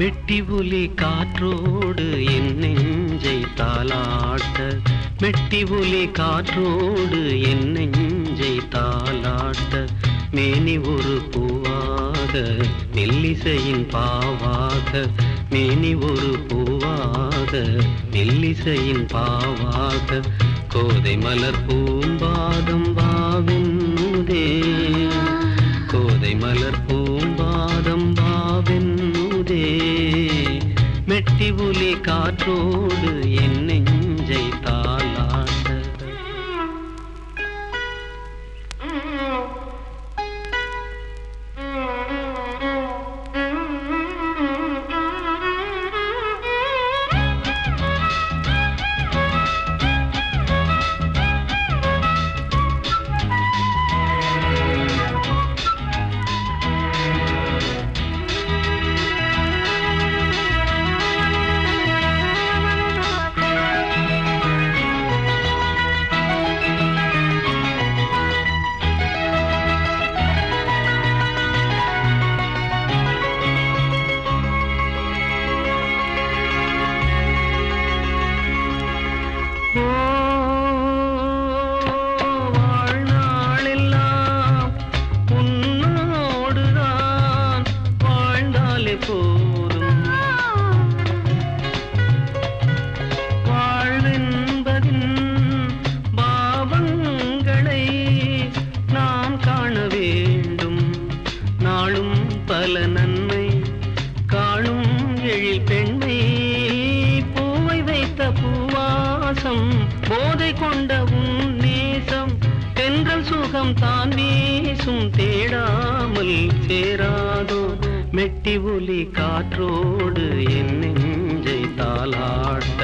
மெட்டி ஒலி காற்றோடு என் நெஞ்சை தாலாட்ட, மெட்டி ஒலி காற்றோடு என் நெஞ்சை தாலாட்ட, மேனி ஒரு பூவாக மெல்லிசையின் பாவாக, மேனி ஒரு பூவாக மெல்லிசையின் பாவாக, கோதை மலர் பூம்பாதம் வாவென்னுதே, கோதை மலர் பூம்பாதம் வாவென்னுதே, மெட்டி ஒலி காற்றோடு என் நெஞ்சை தாலாட்ட. பல நன்மை காணும் எழில் பெண்மை, பூவை வைத்த பூவாசம், போதை கொண்ட உன் நேசம், தென்றல் சுகம் தான் வீசும் தேடாமல் சேராதோ, மெட்டி ஒலி காற்றோடு என் நெஞ்சை தாலாட்ட.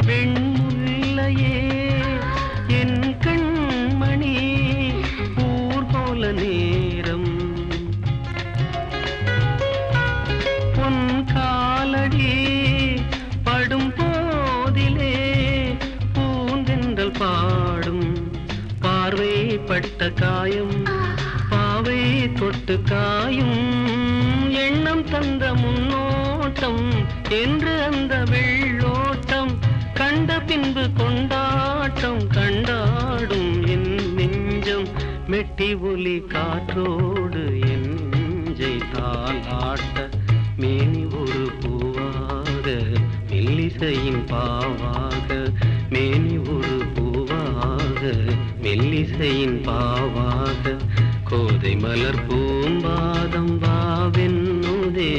வெண்முல்லையே என் கண்மணி, ஊர் போல நேரம் பொன் காலடி படும் போதிலே, பூந்தென்றல் பாடும் பார்வை பட்ட காயம், பாவை தொட்டு காயும், எண்ணம் தந்த முன்னோட்டம் என்று அந்த வெள்ளோட்டம், கண்ட பின்பு கொண்டாட்டம் கண்டாடும் என் நெஞ்சம், மெட்டி ஒலி காற்றோடு என் நெஞ்சை தாலாட்ட, மேனி ஒரு பூவாக மெல்லிசையின் பாவாக, மேனி ஒரு பூவாக மெல்லிசையின் பாவாக, கோதை மலர் பூம்பாதம் வாவென்னுதே,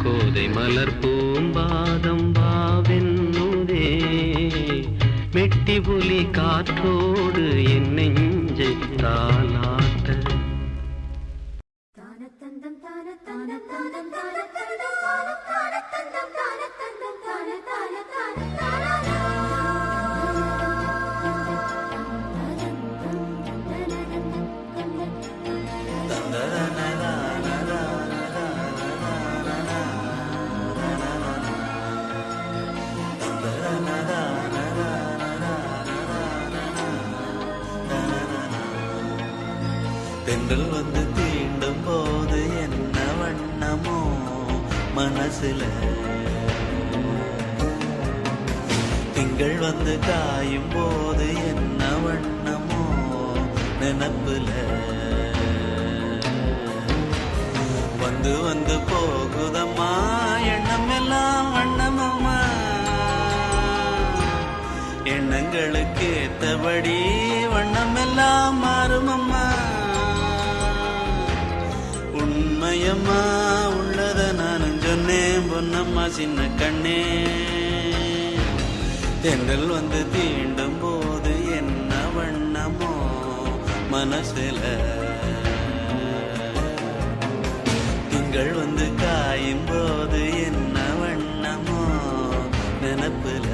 கோதை மலர் பூம்பாதம் வாவென்னுதே, மெட்டி ஒலி காற்றோடு என் நெஞ்சை தாலாட்ட. தென்றல் வந்து தீண்டும் போது என்ன வண்ணமோ மனசுல, திங்கள் வந்து காயும் போது என்ன வண்ணமோ நினப்புல, வந்து வந்து போகுதம்மா எண்ணம் எல்லாம் வண்ணமம்மா, எண்ணங்களுக்கு ஏத்தபடி வண்ணம் எல்லாம் மாறும் அம்மா. உண்மையம்மா உள்ளத நானும் சொன்னேன் பொன்னம்மா சின்ன கண்ணே. தென்றல் வந்து தீண்டும் போது என்ன வண்ணமோ மனசுல, திங்கள் வந்து காயும் போது என்ன வண்ணமோ நினப்புல.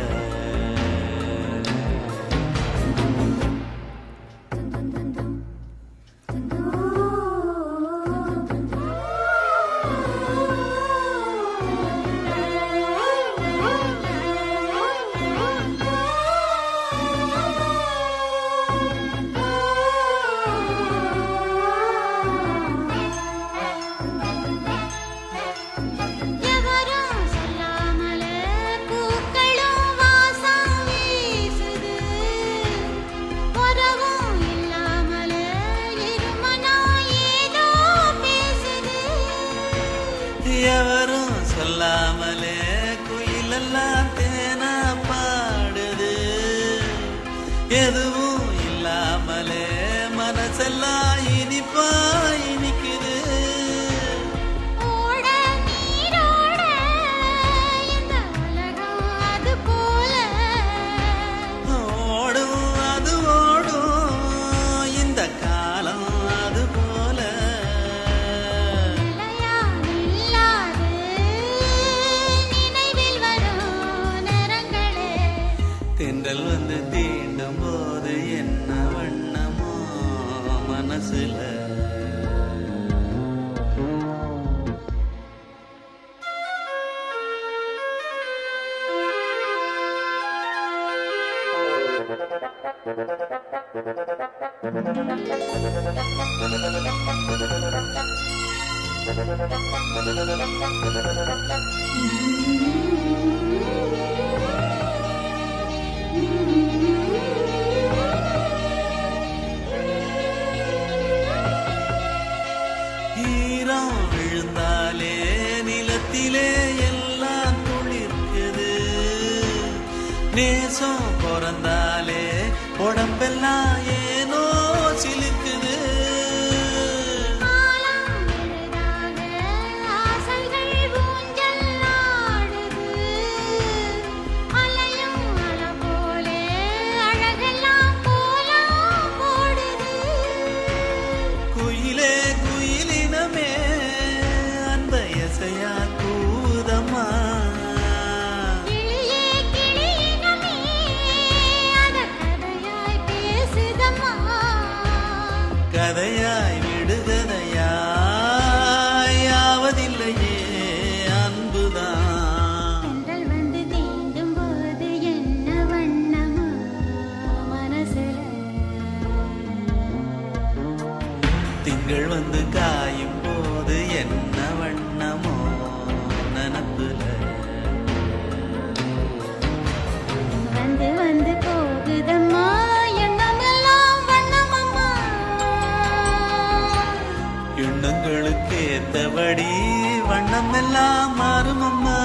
எவரும் சொல்லாமலே குயிலெல்லாம் தேனா பாடுது. எதுவும் இல்லாமலே மனசெல்லாம் இனிப்பா இனிக்குது. ஓடும் அது ஓடும் இந்த காலம் அது போல. தென்றல் வந்து தீண்டும் போது என்ன வண்ணமோ மனசுல. ஈரம் விழுந்தாலே நிலத்திலே எல்லாம் துளிர்க்குது. நேசம் பிறந்தாலே உடம்பெல்லாம் ஏனோ சிலுக்குது. கதையாய் விடுகதையாய் யாவதில்லையே அன்புதான். தென்றல் வந்து தீண்டும் போது என்ன வண்ணமோ மனசுல, திங்கள் வந்து காயும் போது என்ன வண்ணமோ நினப்புல. வந்து வந்து போகுதம்மா எண்ணமெல்லாம் வண்ணமம்மா. எண்ணங்களுக்கு ஏத்தபடி வண்ணம் எல்லாம் மாறும் அம்மா.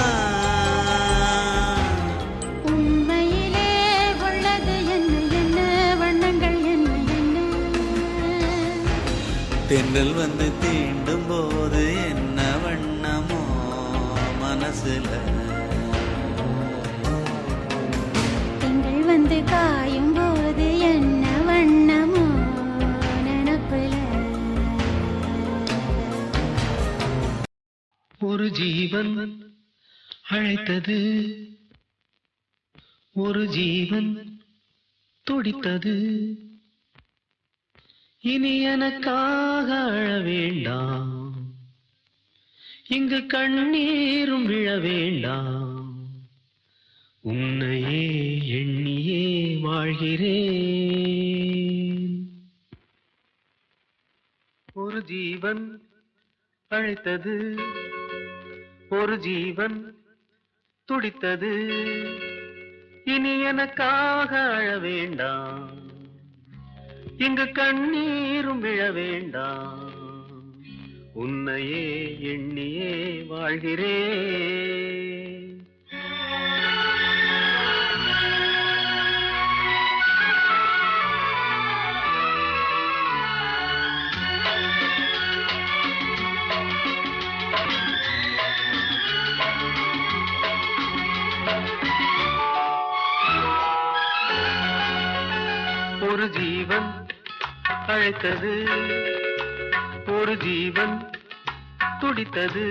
உண்மையிலே உள்ளது என்ன என்ன வண்ணங்கள் என்ன என்ன. தென்றல் வந்து தீண்டும் போது என்ன வண்ணமோ மனசுல. திங்கள் வந்து காயும் போது என்ன வண்ணமோ நினப்புல. ஒரு ஜீவன் அழைத்தது, ஒரு ஜீவன் துடித்தது. இனி எனக்காக அழ வேண்டாம், இங்கு கண்ணீரும் விழ வேண்டாம். உன்னையே எண்ணியே வாழ்கிறேன். ஒரு ஜீவன் அழைத்தது, ஒரு ஜீவன் துடித்தது. இனி எனக்காக அழ வேண்டாம், இங்கு கண்ணீரும் விழ வேண்டாம். உன்னையே எண்ணியே வாழ்கிறேன். அழைத்தது ஒரு ஜீவன் துடித்தது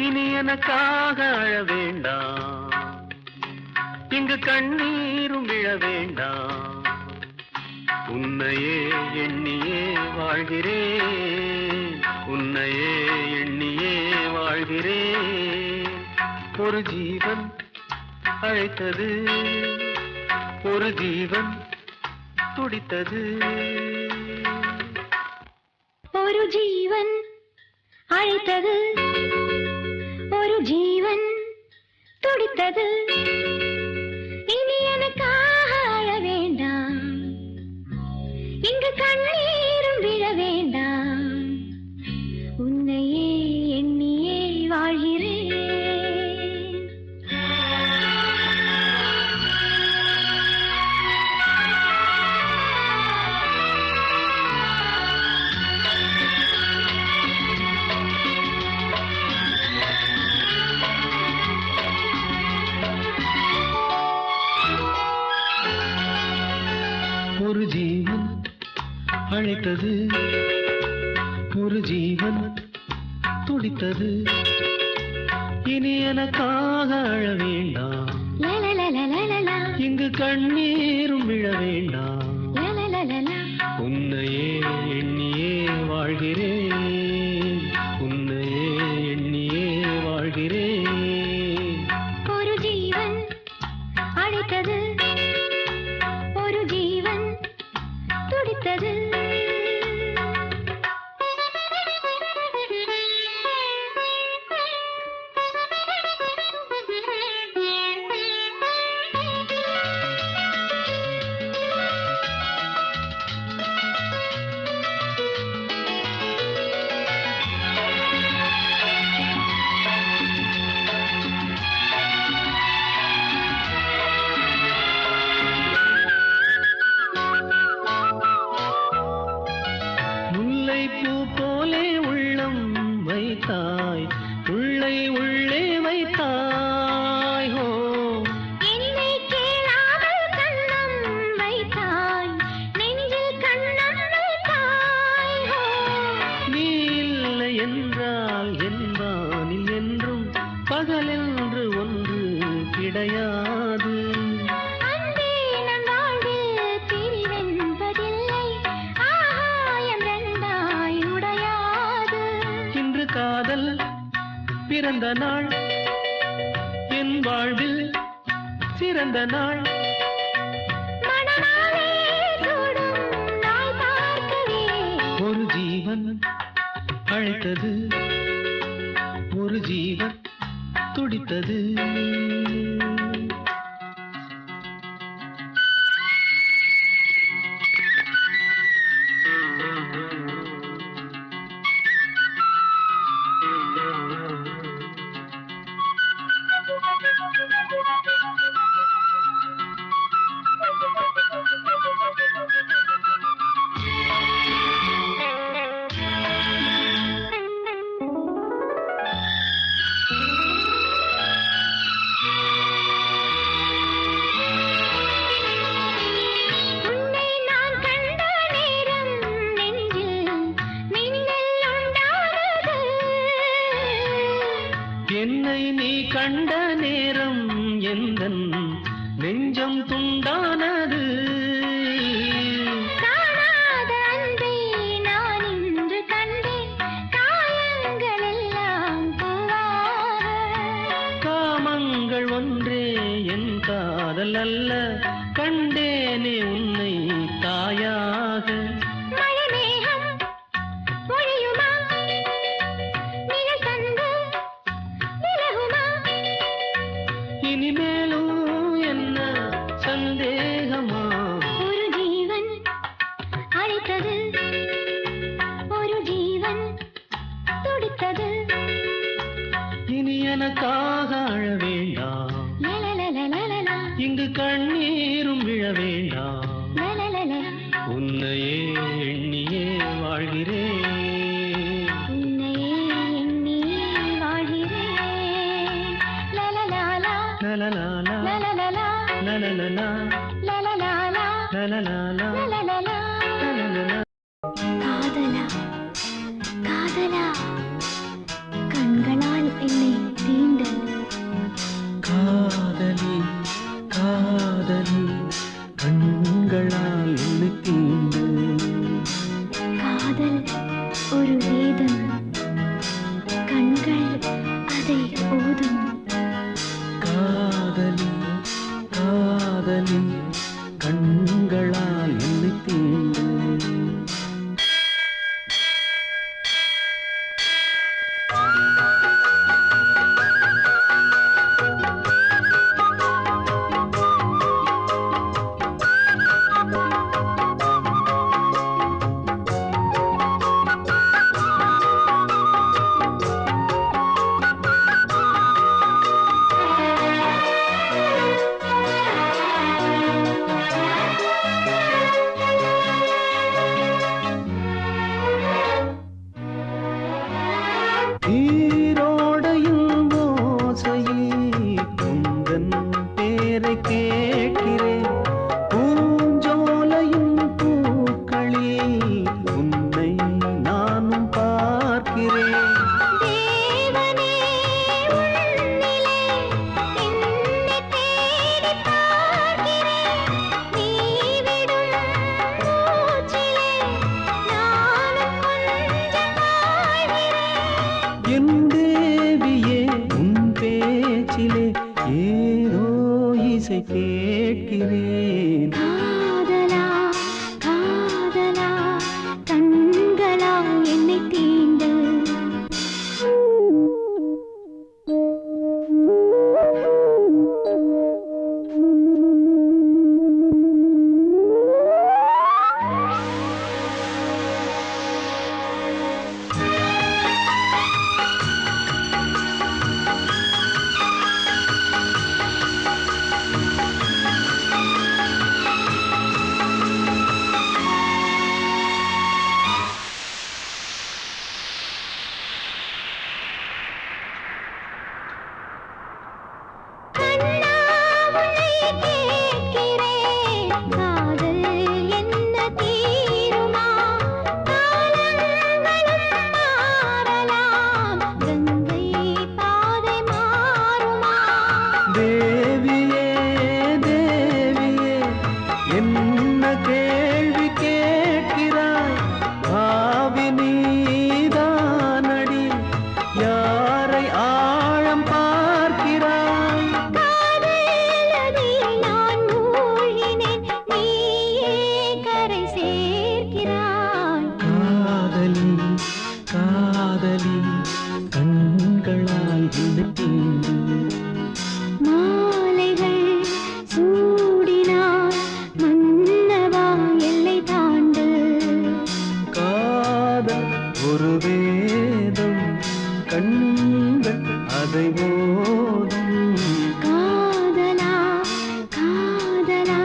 இனி எனக்காக அழ வேண்டாம் இங்கு கண்ணீரும் விழ வேண்டாம் உன்னையே எண்ணியே வாழ்கிறேன் உன்னையே எண்ணியே வாழ்கிறேன் ஒரு ஜீவன் அழைத்தது ஒரு ஜீவன் துடித்தது ஒரு ஜீவன் அழைத்தது ஒரு ஜீவன் துடித்தது இனி எனக்காக அழ வேண்டாம் இங்கு கண்ணீரும் விழ வேண்டாம் உன்னையே எண்ணியே வாழ்கிறேன் ஒரு ஜீவன் அழைத்தது ஒரு ஜீவன் துடித்தது இனி எனக்காக அழ வேண்டாம் இங்கு கண்ணீரும் விழ வேண்டாம் உன்னையே எண்ணியே வாழ்கிறேன் உன்னையே எண்ணியே வாழ்கிறேன் ஒரு ஜீவன் அழைத்தது ஒரு ஜீவன் துடித்தது பூ போலே உள்ளம் வைத்தாய் உள்ளை உள்ளே வைத்தாய் ஹோ என்னை கேளாமல் கண்ணம் வைத்தாய் நெஞ்சில் கண்ணம் வைத்தாய் ஹோ நீ இல்லை என்றால் என் வானில் என்றும் பகலென்று ஒன்று கிடையாது காதல் பிறந்த நாள் என் வாழ்வில் சிறந்த நாள் ஒரு ஜீவன் அழைத்தது ஒரு ஜீவன் துடித்தது என்னை நீ கண்ட நேரம் எந்தன் நெஞ்சம் துண்டானது காணாத அன்பை நான் இன்று கண்டேன் காயங்கள் எல்லாம் காமங்கள் ஒன்றே என் காதல் அல்ல கண்டேனே உன்னை தாயாக இனிமேலும் என்ன சந்தேகமா ஒரு ஜீவன் அழைத்தது ஒரு ஜீவன் துடித்தது இனி எனக்காக அழ வேண்டாம் இங்கு கண்ணீரும் விழ வேண்டாம் உன்னையே எண்ணியே வாழ்கிறேன் உன்னையே எண்ணியே வாழ்கிறேன் லலலாலா லலலாலா லலலாலா லலலலா லலலாலா லலலாலா லலலாலா நீரோடையும் ஓசையில் உந்தன் பேரை கேட்கிறேன். பூஞ்சோலையும் பூக்களில் உன்னை நானும் பார்க்கிறேன். தேவனே உன்னிலே என்னை தேடி பார்க்கிறேன். நீ விடும் மூச்சிலே நானும் கொஞ்சம் வாழ்கிறேன். என் தேவியே உன் பேச்சிலே ஏதோ இசை கேட்கிறேன். காதலா காதலா கண்களா என்னை தீண்டு. கண்ணா உன்னை கேட்கிறேன். காதல் என்ன தீருமா? காலங்களும் மாறலாம். கங்கை பாதை மாறுமா? தேவியே தேவியே என்ன கேள்வி கேட்கிறாய்? பாவி நீதானடி, யாரை ஆழம் பார்க்கிறாய்? காதலதில் நான் மூழ்கினேன். நீயே கரை சேர்க்கிறாய். காதலி காதலி கண்களால் இணைத்தீண்டு. மாலைகள் சூடினார் மன்னவா எல்லை தாண்டு. காதல் ஒரு வேதம், கண்கள் அதை போதும். காதலா காதலா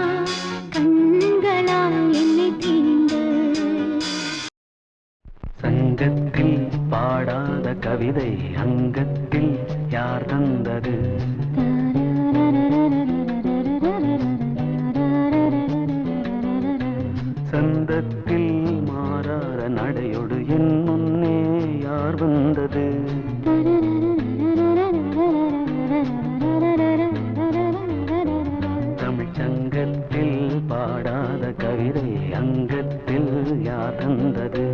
கண்களா என்னை தீண்டு. சங்கத்தில் பாடாத கவிதை அங்கத்தில் யார் தந்தது? சந்தத்தில் மாறாத நடையோடு என் முன்னே யார் வந்தது? தமிழ்ச் சங்கத்தில் பாடாத கவிதை அங்கத்தில் யார் தந்தது?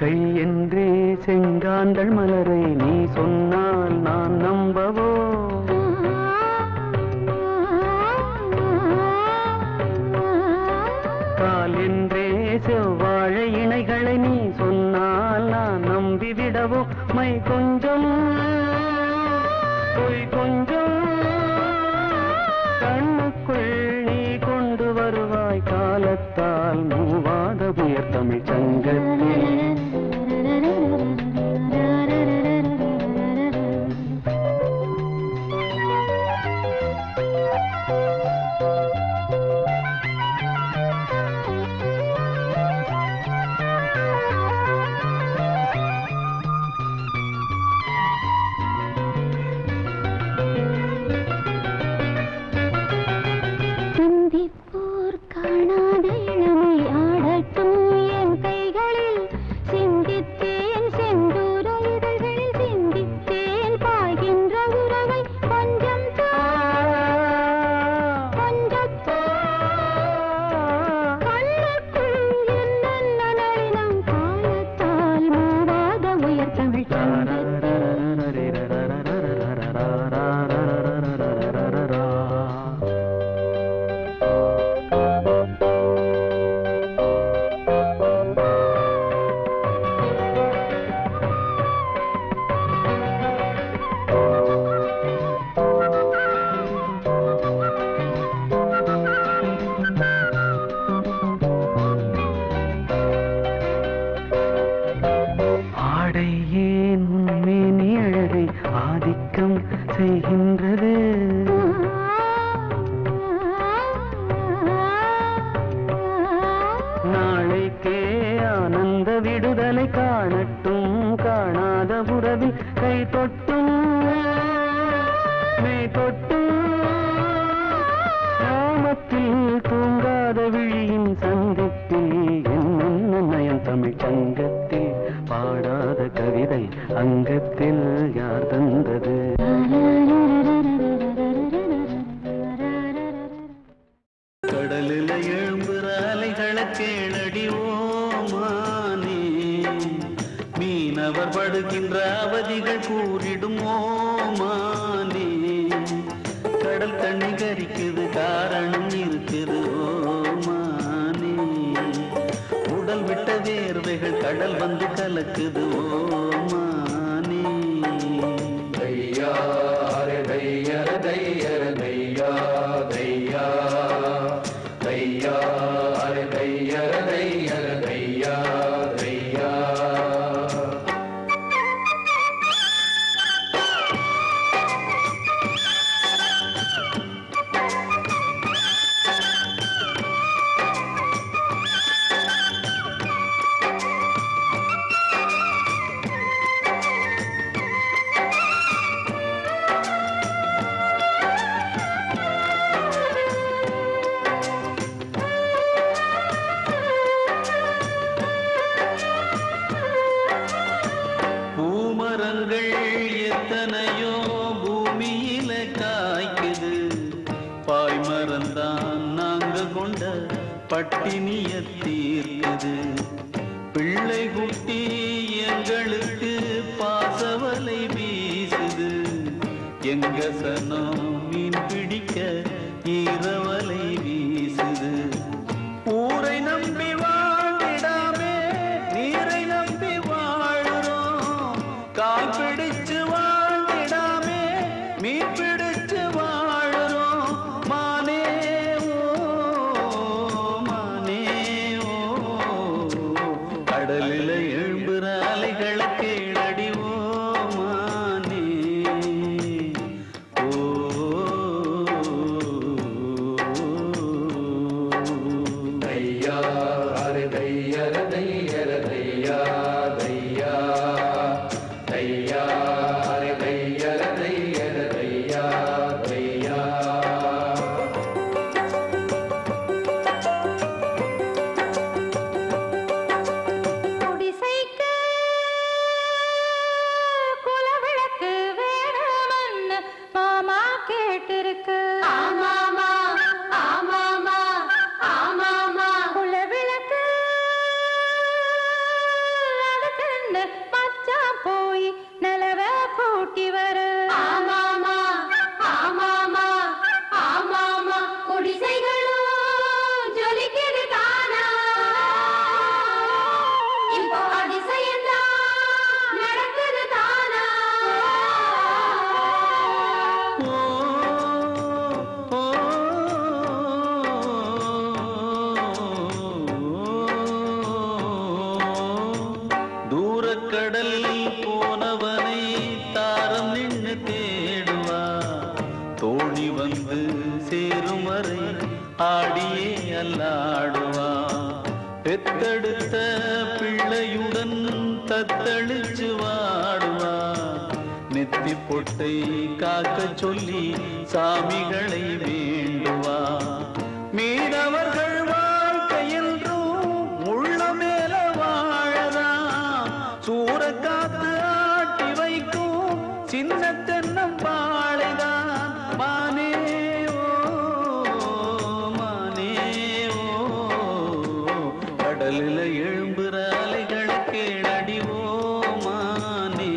கை என்றே செங்காந்தள் மலரை நீ சொன்னால் நான் நம்பவோ? கால் என்றே செவ்வாழை இணைகளை நீ சொன்னால் நான் நம்பிவிடவோ? மை கொஞ்சம் பொய் கொஞ்சம் கண்ணுக்குள் நீ கொண்டு வருவாய். காலத்தால் மூவாத புயர் தமிழ்ச் சங்கத்தில் சிந்திப்போர் காணாத இளமை ஆடட்டும் என் கைகளில். சிந்தித்தேன் செந்தூர இதழ்களில் சிந்தித்தேன் பாய்கின்ற உறவை. கொஞ்சம் கொஞ்சம் உறவில் கை தொட்டும் மெய் தொட்டும் கிராமத்தில் தூங்காத விழியின் சந்திப்பில் என்ன நயம் தமிழ் சங்கத்தில் பாடாத கவிதை அங்கத்தில் யார் தந்தது? கடலில் எழும்புற அலைகளை கேளடி ஓமானே, மீனவர் படுகின்ற அவதிகள் கூறிடும் ஓமானே. கடல் தண்ணி கரிக்குது காரணம் இருக்குது ஓமானே, உடல் விட்ட வேர்வைகள் கடல் வந்து கலக்குது ஓமானே. தையா ரே தையா தையா தையா தையா தையா ரே தையா தையா தையா தையா. பூமரங்கள் எத்தனையோ பூமியில காய்க்குது, பாய்மரந்தான் நாங்க கொண்ட பட்டினிய தீர்க்குது. பிள்ளை குட்டி எங்களுக்கு பாசவலை வீசுது, எங்க சனம் மீன் பிடிக்க ஈரவலை வீசுது. ஊரை நம்பி வாழ்ந்திடாமே நீரை நம்பி வாழுறோம், கால் பிடிச்சு வாழ்ந்திடாமே மீன் பிடிச்சு வாழுறோம். மானே ஓ மானே ஓ, கடலில் எழும்புற அலைகளை கேளடி ஓ மானே ஓ. தையா ரே தையா தையா தையா தையா தையா ரே தையா தையா தையா தையா. குடிசைக்கு குலவிளக்கு வேணும்னு மாமா கேட்டிருக்கு. ஆமாமா ஆமாமா ஆமாமா, குலவிளக்கு அதுக்குன்னு மச்சான் போய் நிலவ கூட்டி வரு. ஆமாமா ஆமாமா ஆமாமா, குடிசைகளும் ஜொலிக்குது தானா, இப்போ அதிசயம்தான் நடக்குது தானா. தூரக்கடல் போனவனை தாரம் நின்று தேடுவா, தோணி வந்து சேரும் வரை ஆடியே அல்லாடுவா. பெத்தெடுத்த பிள்ளையுடன் தத்தளிச்சு வாடுவா, நெத்தி பொட்டை காக்க சொல்லி சாமிகளை வேண்டுவா. மீனவர்கள் வாழ்க்கை என்றும் உள்ள மேல வாழதான், சூறக்காத்து ஆட்டி வைக்கும் சின்ன தென்னம் வாழைதான். மானே ஓ மானே ஓ, கடலில் எழும்புற அலைகளை கேளடி ஓ மானே,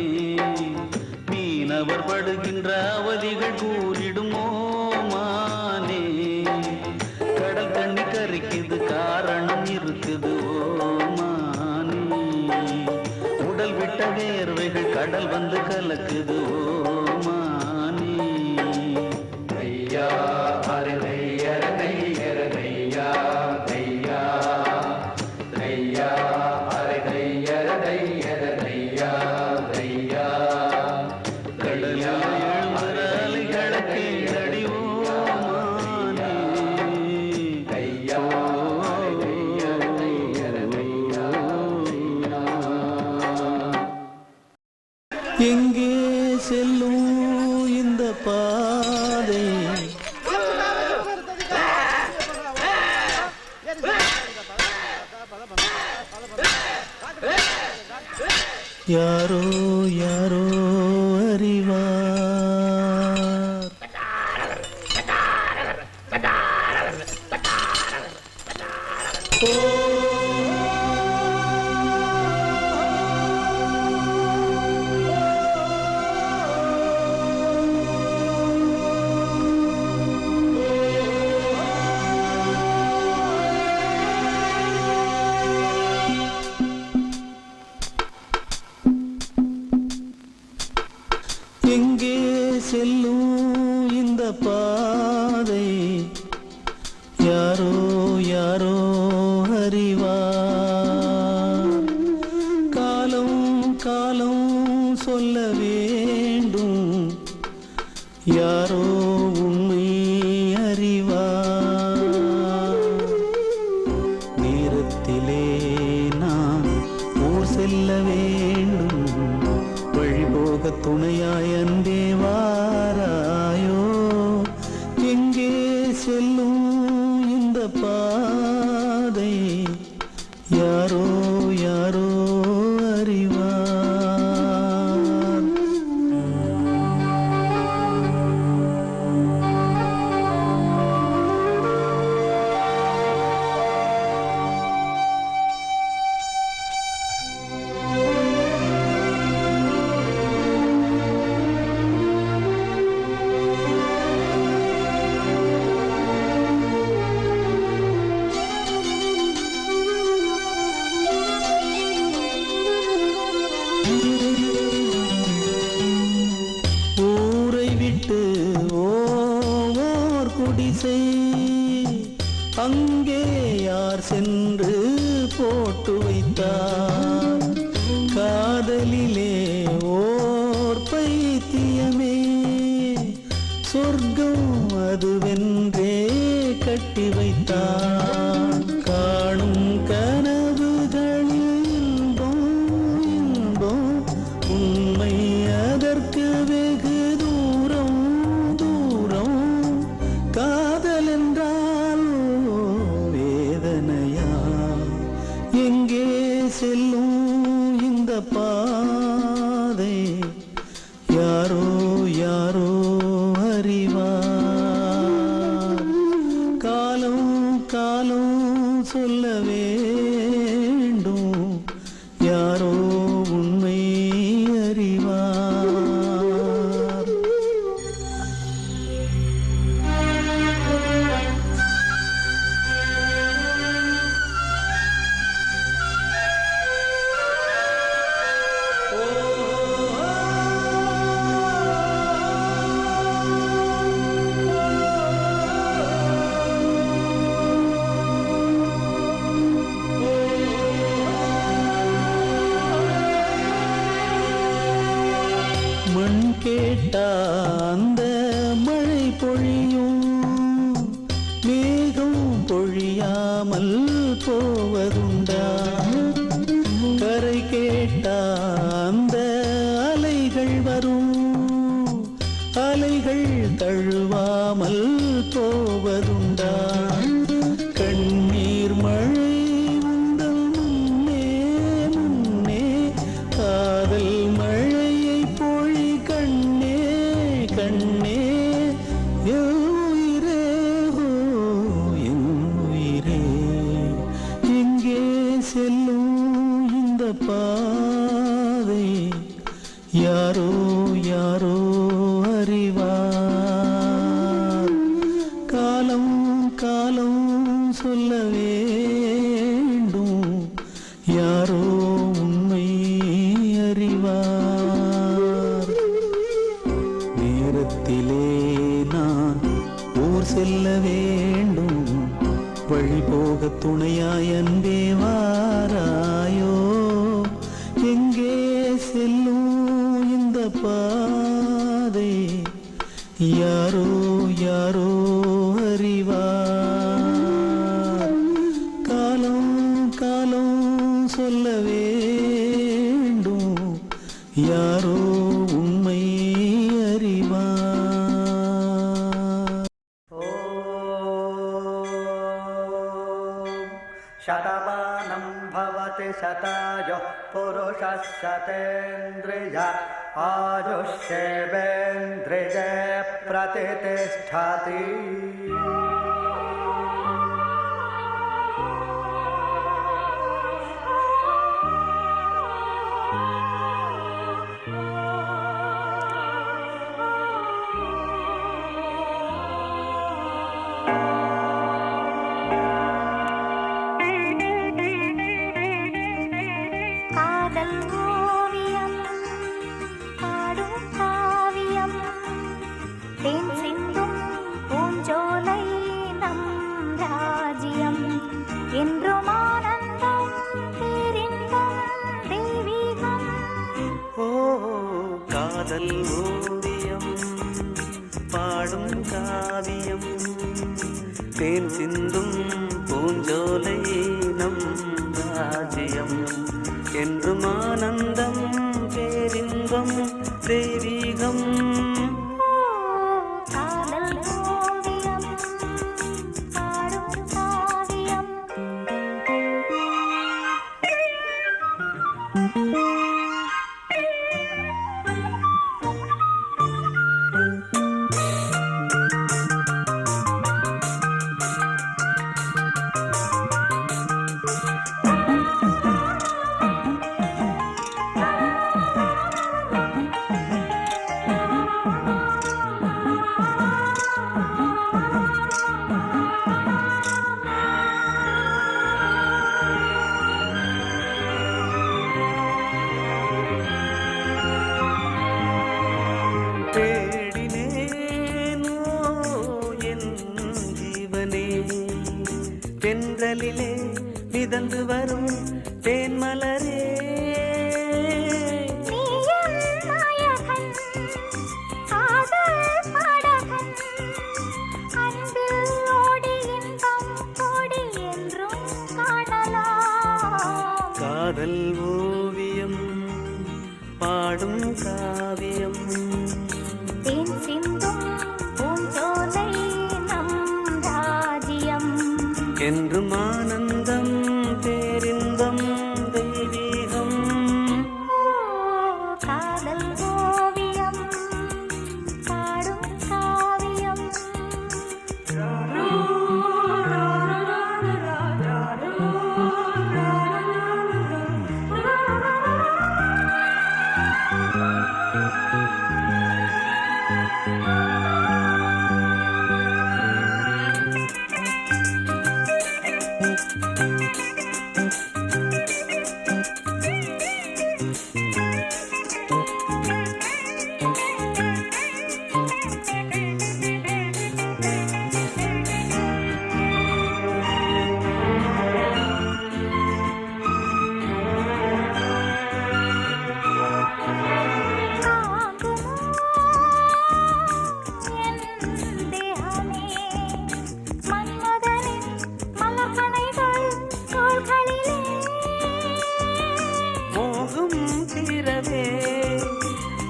மீனவர் படுகின்ற அவதிகள் கூறிடுமோ மானே. கடல் தண்ணி கரிக்குது காரணம் இருக்குது ஓ மானே, உடல் விட்ட வேர்வைகள் கடல் வந்து கலக்குது ஓ மானே. தையா ரே தையா தையா தையா தையா தையா ரே தையா தையா தையா தையா. கடலில் எழும்புற அலைகளை கேளடி ஓ மானே. தையா தையா தையா தையா தையா. யாரோ யாரோ அறிவார். எங்கே செல்லும் இந்த பாதை யாரோ யாரோ அறிவார். காலம் காலம் சொல்ல வேண்டும் யாரோ உண்மை அறிவார். நேரத்திலே நான் ஊர் செல்ல வேண்டும் வழிபோக துணையாய் அன்பே வாராயோ. எங்கே செல்லும் இந்த பாதை யாரோ யாரோ அறிவார். ஊரை விட்டு ஓர் குடிசை அங்கே யார் சென்று போட்டு வைத்தார். காதலிலே ஓர் பைத்தியமே சொர்க்கம் அதுவென்றே கட்டி வைத்தார். காணும் கனவுகளில் இன்பம் இன்பம் உண்மை அதற்கு வெகு தூரம் தூரம். காதல் என்றால் வேதனையா எங்கே செல்லும் இந்த பாதை யாரோ யாரோ அறிவார். காலம் காலம் சொல்ல வேண்டும் யாரோ உண்மை அறிவார். மண் கேட்டா அந்த மழை பொழியும் மேகம் பொழியாமல் போவதுண்டா. கரை கேட்டா அந்த அலைகள் வரும் அலைகள் தழுவாமல் போவதுண்டா. கண்ணீர் மழை உந்தல் முன்னே முன்னே காதல் மழையை பொழி கண்ணே கண்ணே. என் உயிரே ஓ என் உயிரே எங்கே செல்லும் இந்த பாதை யாரோ யாரோ அறிவார். காலம் காலம் சொல்ல வேண்டும் யாரோ உண்மை அறிவார். நேரத்திலே நான் ஊர் செல்ல வேண்டும் வழிபோக துணையாய் அன்பே வாராயோ. எங்கே செல்லும் இந்த பாதை யாரோ யாரோ அறிவார். காலம் காலம் சொல்ல வேண்டும் யாரோ உண்மை அறிவார். शतमानं भवति शतायुः पुरुषः शतेन्द्रिय आयुष्येवेन्द्रिये प्रतिष्ठति காதல் ஓவியம் பாடும் காவியம் தேன் சிந்தும் பூஞ்சோலை நம் ராஜ்யம் என்றும் ஆனந்தம் பேரின்பம் தெய்வீகம் தென்றலிலே மிதந்து வரும் தேன்மலரே காதல் ஓவியம் பாடும் காவியம் தேன் சிந்தும் பூஞ்சோலை நம் ராஜ்யம் என்றும் ஆனந்தம் பேரின்பம் தெய்வீகம் காதல் ஓவியம் பாடும் காவியம்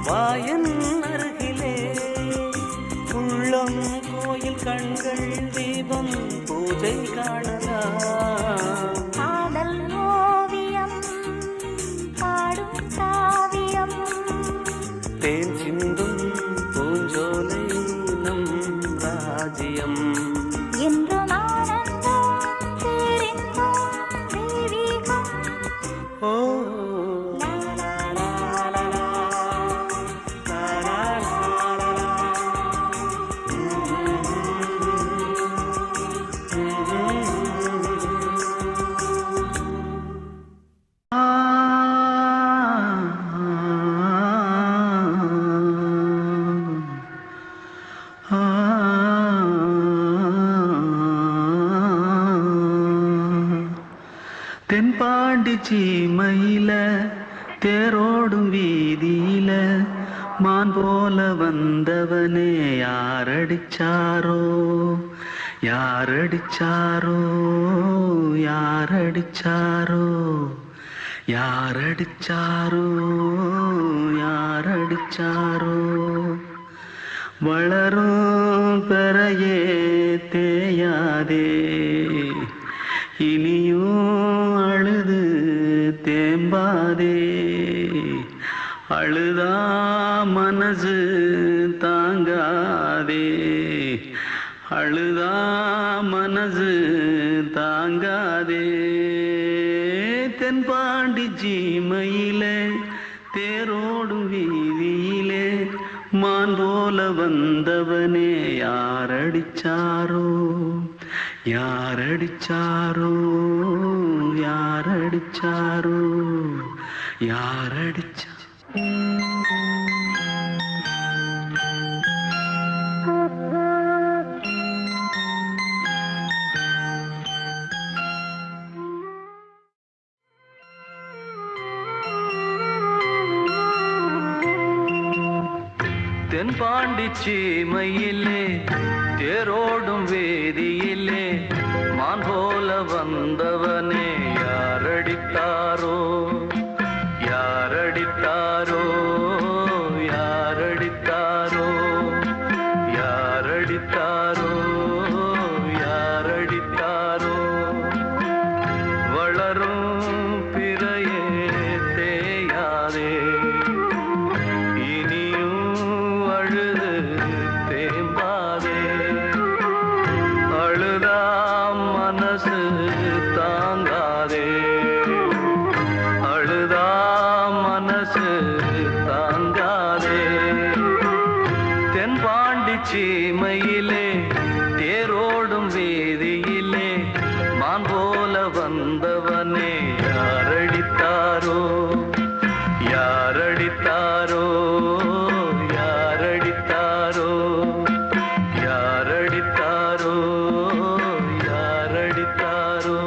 வாயன் அருகிலே உள்ளம் கோயில் கண்கள் தீபம் பூஜை காணலாம் காதல் ஓவியம் பாடும் காவியம் தேன் சிந்தும் பூஞ்சோலை நம் ராஜ்யம் என்று ஆனந்தம் பேரின்பம் தெய்வீகம் ஓ தென்பாண்டி சீமையில தேரோடும் வீதியில மான் போல வந்தவனே யாரடிச்சாரோ யாரடிச்சாரோ யாரடிச்சாரோ யாரடிச்சாரோ யாரடிச்சாரோ வளரும் பெறையே தேயாதே இனி இனியும் அழுது தேம்பாதே, அழுதா மனசு தாங்காதே, அழுதா மனசு தாங்காதே. தென்பாண்டி சீமையிலே தேரோடும் வீதியிலே மான் போல வந்தவனே யாரடிச்சாரோ, யாரடிச்சாரோ, யாரடிச்சாரோ, யாரடிச்சா. தென்பாண்டி சீமையிலே தேரோடும் வேதியிலே மான் போல வந்தவனே யாரடித்தாரோ, யாரடித்தாரோ, யாரடித்தாரோ, யாரடித்தாரோ, யாரடித்தாரோ. வளரும் பிறையே தேயாதே, தேம்பாதே, அழுதா மனசு தாங்காதே, அழுதா மனசு தாங்காதே. தென்பாண்டி சீமையிலே தேரோடும் வேதியிலே மான் போல வந்தவனே யாரடித்தாரோ, யாரடித்தாரோ, யாரடித்தாரோ, யாரடித்தாரோ, யாரடித்தாரோ.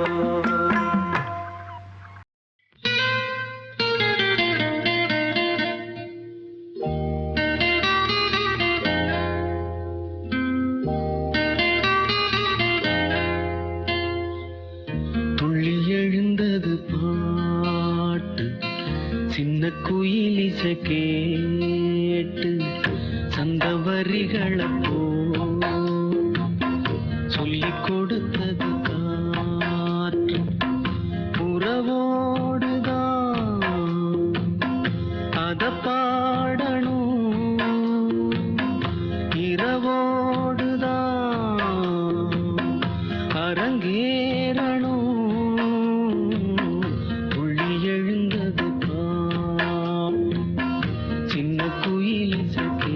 துள்ளி எழுந்தது பாட்டு, சின்ன குயிலிசை கேட்டு சந்தவரிகளை போ சொல்லிக் கொடுத்தது காற்று. புறவோடுதான் அத பாடணும், இரவோடுதான் அரங்கேறணும். துள்ளி எழுந்தது பாட்டு, சின்ன குயிலிசை கேட்டு.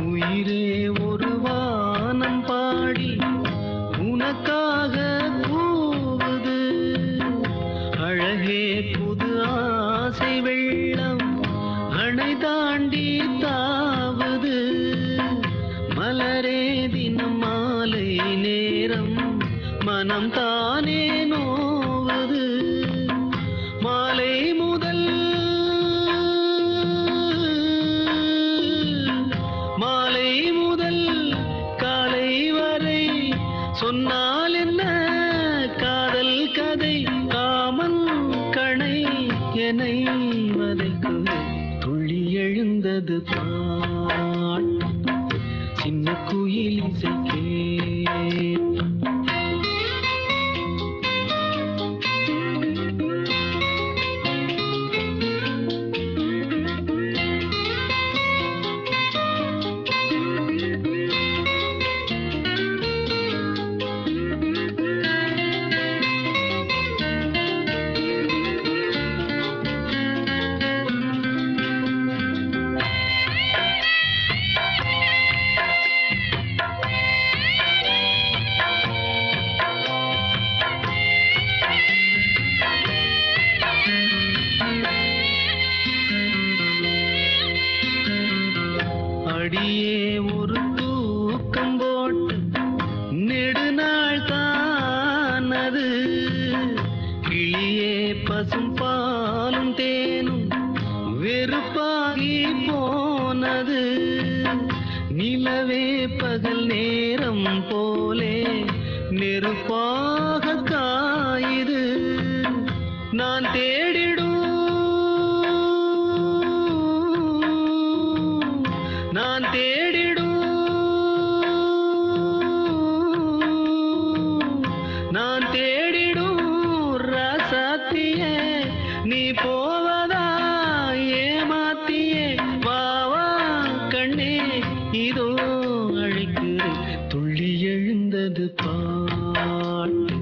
உயிரே ஒரு வானம் பாடி உனக்காக கூவுது, அழகே புது ஆசை வெள்ளம் அணை தாண்டி தாவுது. மலரே தினம் மாலை நேரம் மனம் தானே நோவது. மாலை முதல் மாலை முதல் காலை வரை சொன்னால் என்ன காதல் கதை. காமன் கணை என்னை வதைக்குது. துள்ளி எழுந்தது பாட்டு, சின்ன குயிலிசை கேட்டு. அடியே ஒரு தூக்கம் போட்டு நெடுநாள் தானது கிளியே பசும் பாலும் தேனும் வெறுப்பாகி போனது நிலவே பகல் நேரம் போலே நெருப்பாக காயுது நான் தேடிடும் நான் தேடிடும் நான் தேடிடும் ராசாத்தியே நீ போவதா ஏமாத்தியே வா வா கண்ணே இதோ அழைக்கிறேன் துள்ளி எழுந்தது பாட்டு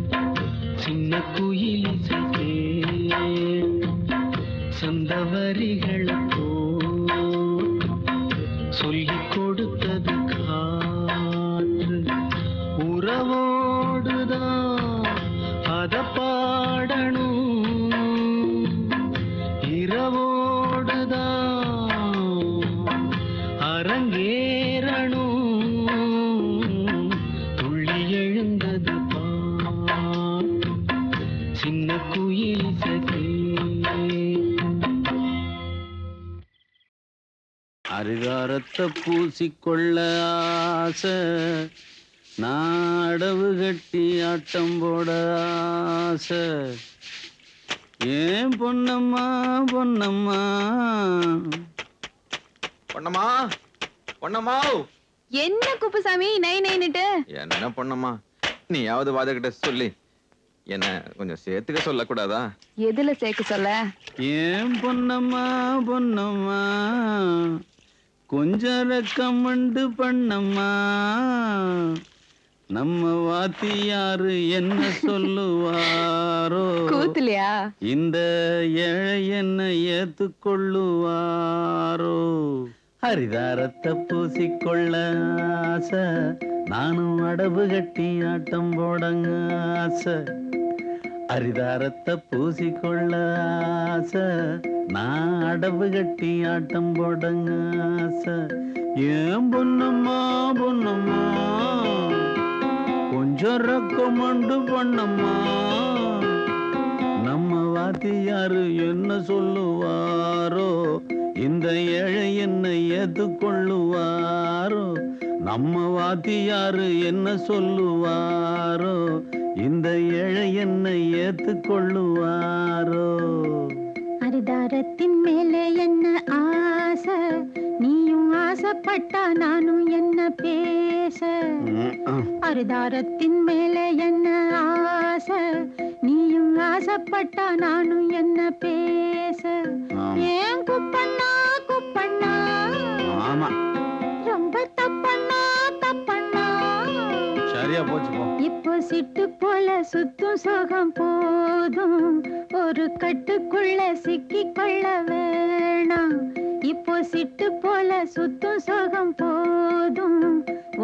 சின்ன குயில் சந்தவரிகளை சொல்லிக் கொடுத்தது காற்று உறவோடுதான் அத பாடணும் இரவோடுதான் அரங்கேறணும் துள்ளி எழுந்தது பாட்டு சின்ன குயில் சகே அரிதாரத்தை பூசிக்கொள்ள ஆசை நாடவு கட்டி ஆட்டம் போட ஆசை ஏன் பொன்னம்மா பொன்னம்மா பொன்னம்மா பொன்னம்மா என்ன குப்புசாமி நை நைன்னுட்டு என்ன பொன்னம்மா நீயாவது வாதகிட்ட சொல்லி என்ன கொஞ்சம் சேர்த்துக்க சொல்லக்கூடாதா? எதுல சேர்க்க சொல்ல? ஏன் பொன்னம்மா பொன்னம்மா கொஞ்சம் ரெக்கமெண்டு பண்ணம்மா நம்ம வாத்தியாரு என்ன சொல்லுவாரோ கூத்துலையா இந்த ஏழை என்ன ஏத்துக்கொள்ளுவாரோ ஹரிதாரத்தை பூசிக்கொள்ள ஆசை நானும் அடவு கட்டி ஆட்டம் போடங்க ஆசை ஹரிதாரத்தை பூசிக்கொள்ள ஆசை நான் அடவு கட்டி ஆட்டம் போடங்க ஆசை ஏன் பொன்னம்மா பொன்னம்மா கொஞ்சம் ரெக்கமெண்டு பண்ணம்மா நம்ம வாத்தியாரு என்ன சொல்லுவாரோ இந்த ஏழை என்னை ஏத்துக்கொள்ளுவாரோ நம்ம வாத்தியாரு என்ன சொல்லுவாரோ இந்த ஏழை என்னை ஏத்துக்கொள்ளுவாரோ அரிதாரத்தின் மேலே என்ன ஆசை நீயும் ஆசைப்பட்டா நானும் என்ன பேச அரிதாரத்தின் மேலே என்ன ஆசை நீயும் ஆசைப்பட்டா நானும் என்ன பேச ஏன் குப்பண்ணா குப்பண்ணா ஆமா ரொம்ப தப்பண்ணா தப்பண்ணா சரியா போச்சு போ இப்போ சிட்டு போல சுத்தும் சோகம் போதும் ஒரு கட்டுக்குள்ள சிக்கிக் கொள்ள வேணாம் இப்போ சிட்டு போல சுத்தும் சோகம் போதும்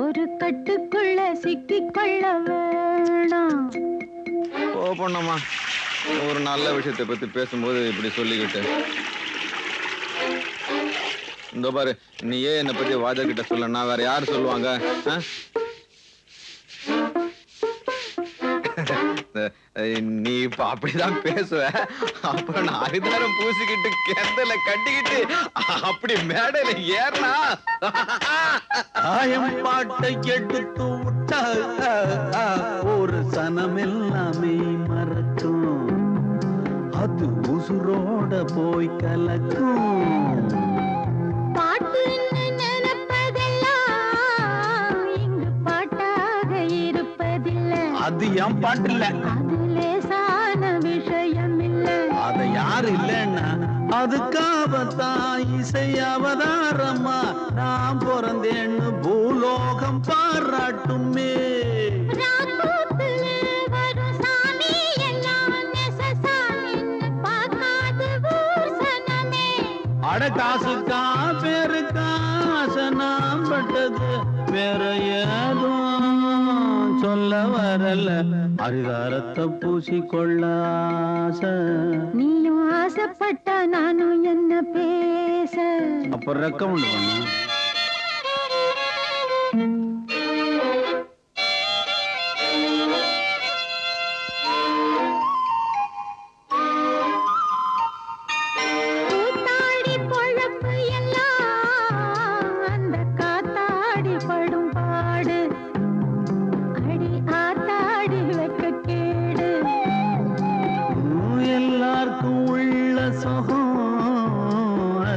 ஒரு கட்டுக்குள்ள சிக்கிக் கொள்ள வேணாம். ஓ பொன்னம்மா ஒரு நல்ல விஷயத்தை பத்தி பேசும்போது இப்படி சொல்லிக்கிட்டு இந்த பாரு நீயே என்னை பத்தி வாதகிட்ட சொல்லனா வேற யாரு சொல்லுவாங்க? நீ இப்ப அப்படிதான் பேசுவ அப்புறம் நான் அரிதாரம் பூசிக்கிட்டு கெந்தல கட்டிக்கிட்டு அப்படி மேடையில ஏறினா ஆயம் பாட்டை எடுத்து விட்டா ஒரு சனமெல்லாமே மறக்கும் அது உசுரோட போய் கலக்கும் பாட்டுன்னு நினைப்பதெல்லாம் இங்கு பாட்டாக இருப்பதில்லை அது என் பாட்டு இல்ல அது லேசான விஷயம் இல்லை அத யாரு இல்லைன்னா அதுக்காகத்தான் இசை அவதாரமா நான் பிறந்தேன்னு பூலோகம் பாராட்டுமே ராக்கூத்துல வரும் சாமி எல்லாம் நெசசாமின்னு பார்க்காத ஊர் சனமே அட காசுக்கா பேருக்கா ஆசனம் பட்டது வேற ஏதும் சொல்ல வரல அரிதாரத்தை பூசிக்கொள்ள ஆசை நீயும் ஆசைப்பட்டா நானும் என்ன பேச அப்ப ரெக்கமெண்ட் பண்ண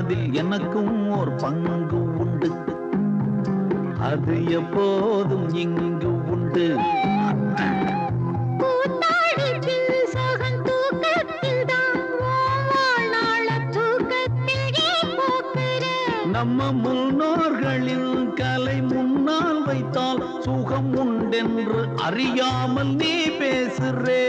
மனதில் எனக்கும் ஓர் பங்கு உண்டு, அது எப்போதும் இங்கு உண்டு. நம்ம முன்னோர்களின் கலை முன்னால் வைத்தால் சுகம் உண்டென்று அறியாமல் நீ பேசுறே.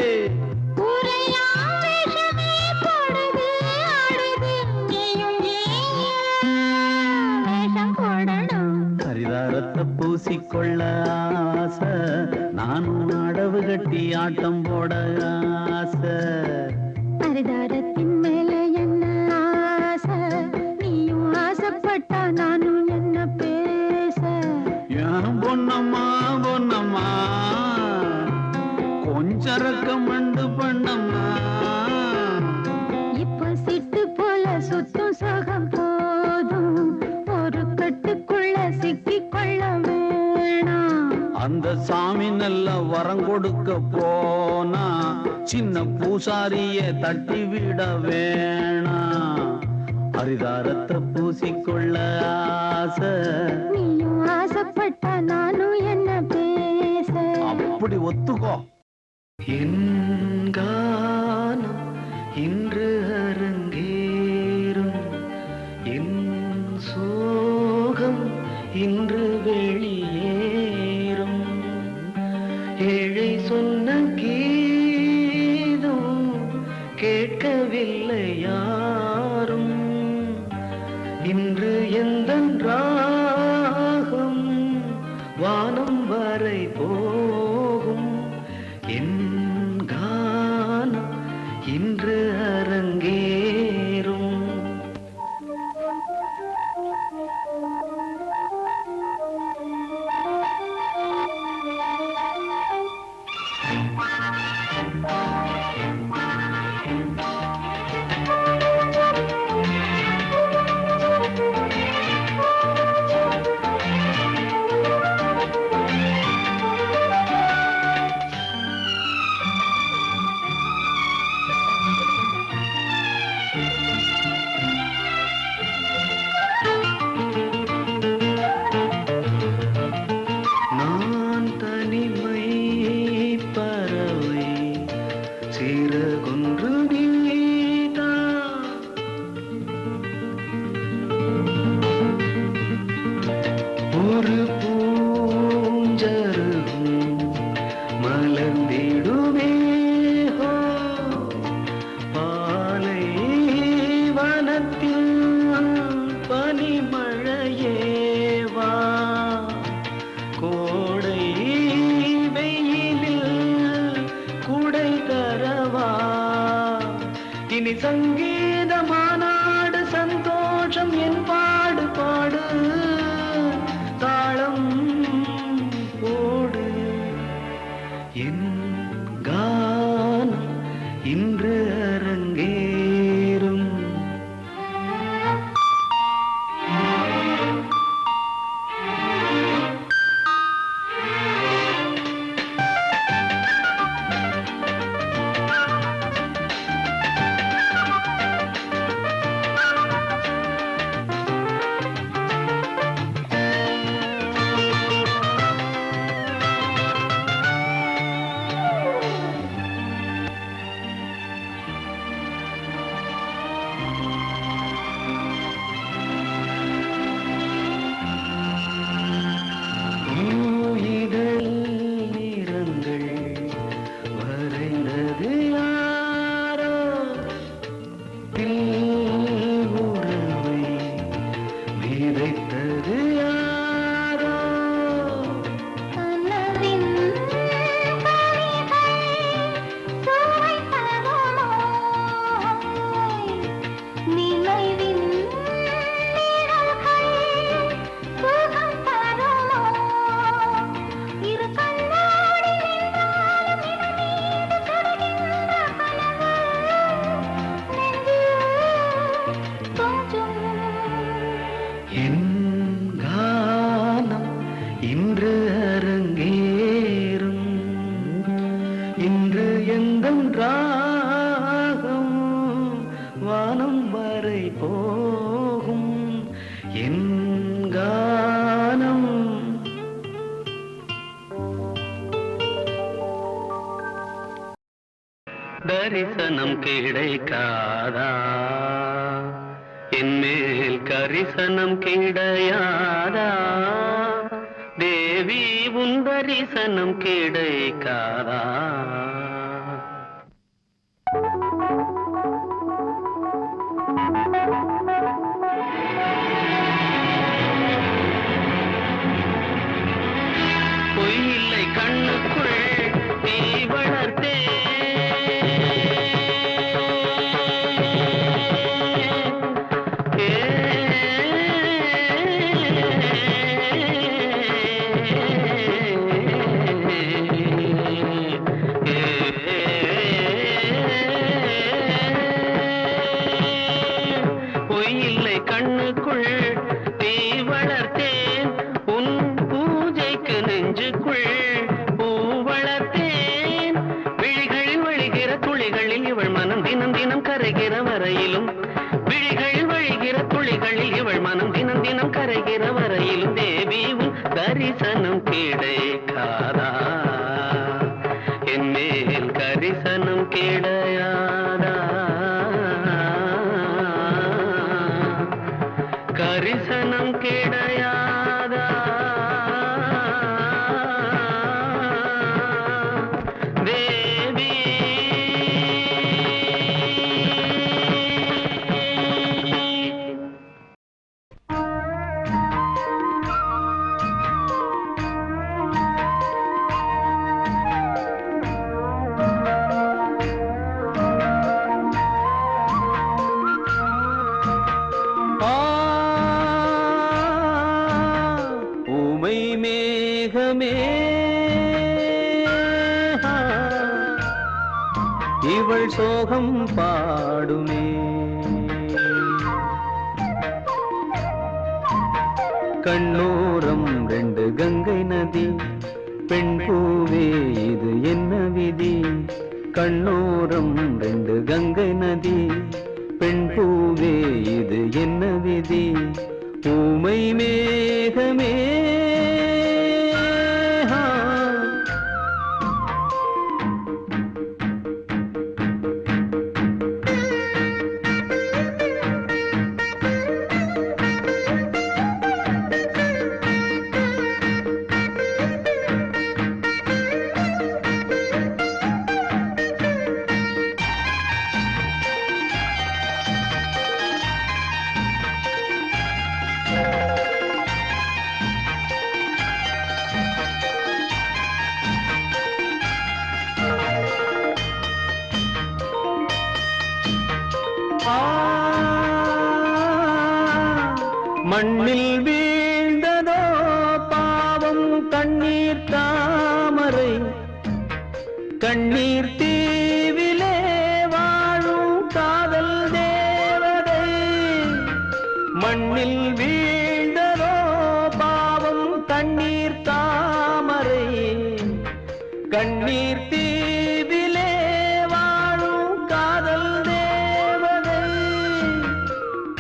ஹரிதாரத்தை பூசிக்கொள்ள ஆசை, நானும் அடவு கட்டி ஆட்டம் போட ஆசை. ஹரிதாரத்தின் மேலே என்ன ஆசை, நீயும் ஆசைப்பட்டா நானும் என்ன பேச. ஏன் பொன்னம்மா பொன்னம்மா கொஞ்சரக்கம் மண்டு பண்ணம்மா. இப்ப சிட்டு போல சுத்தும் சுகம் போதும், ஒரு கட்டுக்குள்ள சிக்கிக்கொள்ள வேணாம். அந்த சாமி நல்ல வரம் கொடுக்க போனா சின்ன பூசாரிய தட்டி விட வேணாம். ஹரிதாரத்தை பூசிக்கொள்ள ஆசை, நீயும் ஆசைப்பட்டா நானும் என்ன பேச. அப்படி ஒத்துக்கோ. என் கானம் இன்று அரங்கேறும், என் சோகம் இன்று வெளியேறும். ஏழை சொன்ன கீதம் கேட்கவில்லை யாரும், இன்று எந்தன் ராகம் வானம் வரை போகும். என் கானம் இன்று அரங்கேறும். நான் தனிமை பறவை சிறகொன்று நீதா, ஒரு பூஞ்சருகும் மலர்ந்திடுமே ஹோ, பாலை வனத்தில் பனிமழையேவா, கோடை வெயிலில் குடை தரவா. இனி சங்கீத மாநாடு சந்தோஷம் என் பாடு பாடு, தாளம் போடு. என் கானம் இன்று அரங்கேறும். எந்தன் ராகம் வானம் வரை போகும். என் கானம் தரிசனம் கிடைக்காதா என் மேல் கரிசனம் கிடையாதா தேவி உன் தரிசனம் கிடைக்காதா பொய்யில்லை கண்ணுக்குள் நீ வளர்த்தே பொய்யில்லை கண்ணுக்குள் நீ வளர்த்தேன் உன் பூஜைக்கு நெஞ்சுக்குள் பூ வளர்த்தேன் விழிகளில் வழிகிற துளிகளில் இவள் மனம் தினம் தினம் கரைகிற வரையிலும் விழிகளில் வழிகிற துளிகளில் இவள் மனம் தினம் தினம் கரைகிற வரையிலும் தேவி உன் தரிசனம் கிடைக்காதா என் மேல் கரிசனம் கிடையாதா கரிசனம் கிடையாதா தேவி ஊமை மேகமே இவள் சோகம் பாடுமே கண்ணோரம் ரெண்டு கங்கை நதி பெண் பூவே இது என்ன விதி கண்ணோரம் ரெண்டு கங்கை நதி பெண் பூவே இது என்ன விதி ஊமை மேகமே மண்ணில் வீழ்ந்ததோ பாவம் கண்ணீர் தாமரை கண்ணீர் தீவிலே வாழும் காதல் தேவதை மண்ணில் வீழ்ந்ததோ பாவம் கண்ணீர் தாமரை கண்ணீர் தீவிலே வாழும் காதல் தேவதை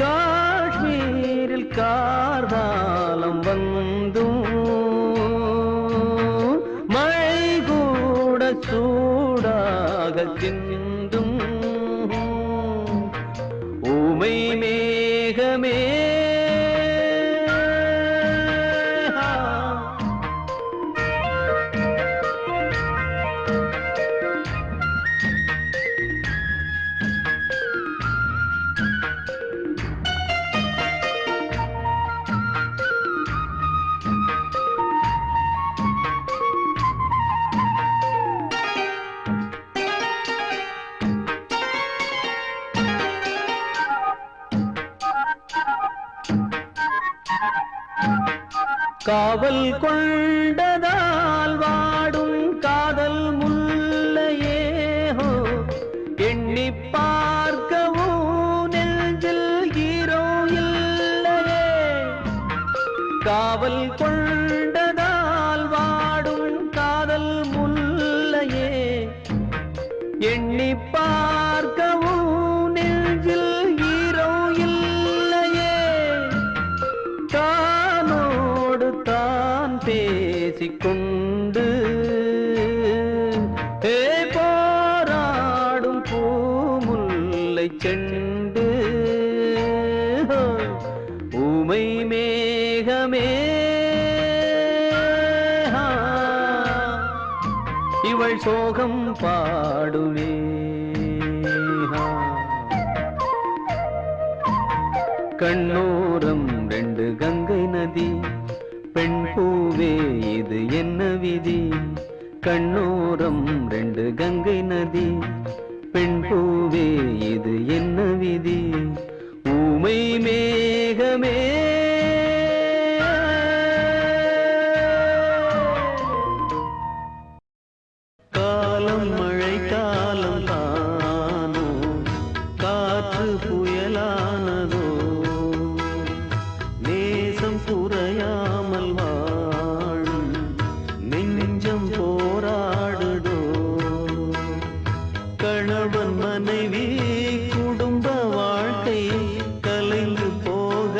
காஷ்மீரில் கார்காலம் வந்தும் மழை கூட சூடாக சிந்தும் ஊமை மேகமே காவல் கொண்டதால் வாடும் காதல் முல்லையே ஹோ எண்ணி பார்க்கவும் நெஞ்சில் ஹீரோ இல்லையே காவல் கொண்டதால் வாடும் காதல் முல்லையே எண்ணி பார்க்கவும் நெஞ்சில் ஹீரோ இல்லையே பேசிக்கொண்டு போராடும் பூமுல்லை செண்டு ஊமை மேகமே இவள் சோகம் பாடுவே கண்ணோரம் 2 கங்கை நதி பெண் பூவே இது என்ன விதி கண்ணோரம் 2 கங்கை நதி பெண் பூவே இது என்ன விதி ஊமை மேகமே காலம் மழை காலம் தானோ காற்று புயலானதோ நேசம் குறையாமல் வாழும் நெஞ்சம் போராடுதோ கணவன் மனைவி குடும்ப வாழ்க்கை கலைந்து போக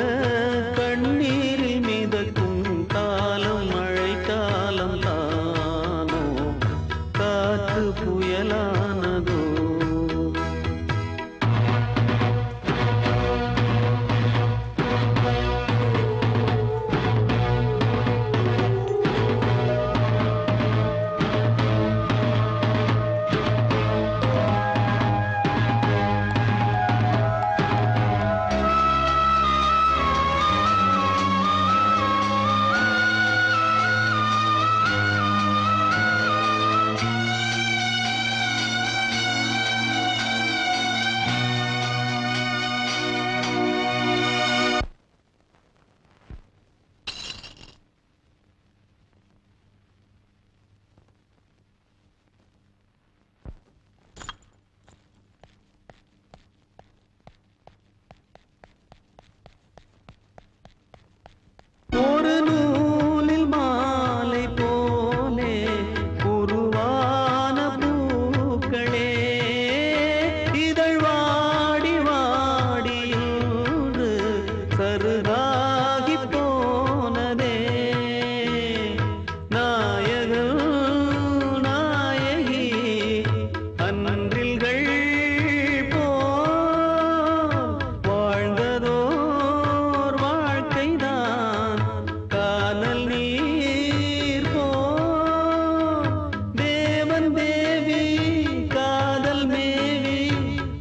கண்ணீரில் மிதக்கும் காலம் மழை காலம் தானோ காற்று புயலானதோ ஒரு நூலில் மாலை போலே உருவான பூக்களே இதழ் வாடி வாடி இன்று கருகாகி போனதே நாயகன் நாயகி அன்றில்கள் போல் வாழ்ந்ததோர் வாழ்க்கைதான் கானல் நீர் போல் தேவன் தேவி காதல் மேவி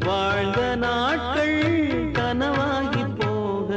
வாழ்ந்த நாட்கள் கனவாகி போக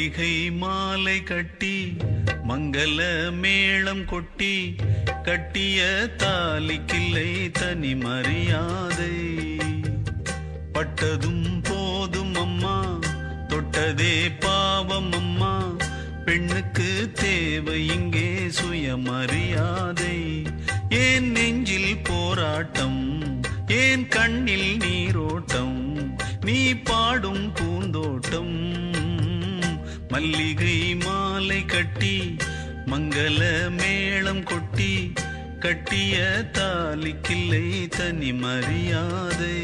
மல்லிகை மாலை கட்டி மங்கள மேளம் கொட்டி கட்டிய தாலிக்கில்லை தனி மரியாதை. பட்டதும் போதும் அம்மா, தொட்டதே பாவம் அம்மா, பெண்ணுக்கு தேவை இங்கே சுயமரியாதை. ஏன் நெஞ்சில் போராட்டம், ஏன் கண்ணில் நீரோட்டம், நீ பாடும் பூந்தோட்டம். மல்லிகை மாலை கட்டி மங்கள மேளம் கொட்டி கட்டிய தாலிக்கில்லை தனி மரியாதை.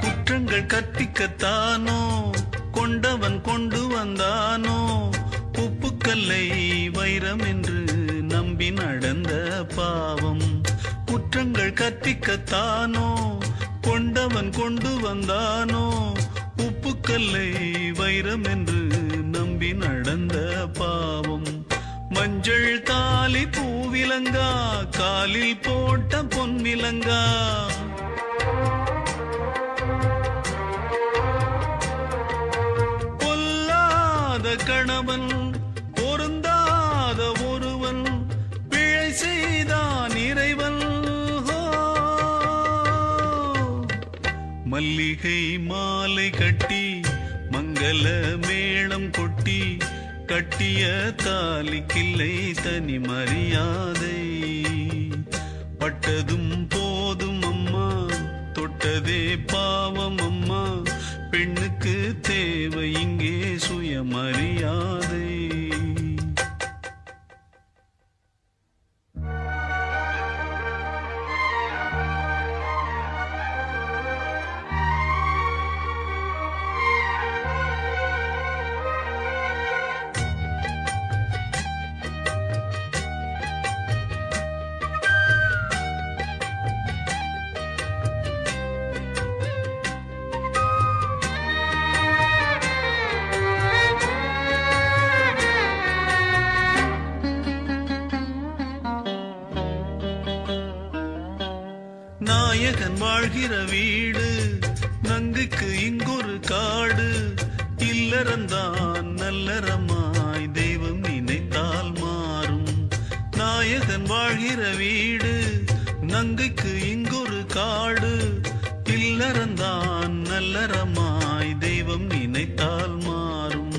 குற்றங்கள் கற்பிக்கத்தானோ கொண்டவன் கொண்டு வந்தானோ, உப்புக்கல்லை வைரம் என்று நம்பி நடந்த பாவம். குற்றங்கள் கற்பிக்கத்தானோ கொண்டவன் கொண்டு வந்தானோ, உப்புக்கல்லை வைரம் என்று நம்பி நடந்த பாவம். மஞ்சள் தாலி பூவிலங்கா, காலில் போட்ட பொன்விலங்கா, கணவன் பொருந்தாத ஒருவன் பிழை செய்தான் இறைவன். மல்லிகை மாலை கட்டி மங்கள மேளம் கொட்டி கட்டிய தாலிக்கில்லை தனி மரியாதை. பட்டதும் போதும் அம்மா, தொட்டதே பாவம் அம்மா, பெண்ணுக்கு தேவை இங்கே சுயமரியாதை. நாயகன் வாழ்கிற வீடு, நங்குக்கு இங்கொரு காடு, இல்லறந்தான் நல்லறமாய் தெய்வம் நினைத்தால் மாறும். நாயகன் வாழ்கிற வீடு, நங்குக்கு இங்கொரு காடு, இல்லறந்தான் நல்லறமாய் தெய்வம் நினைத்தால் மாறும்.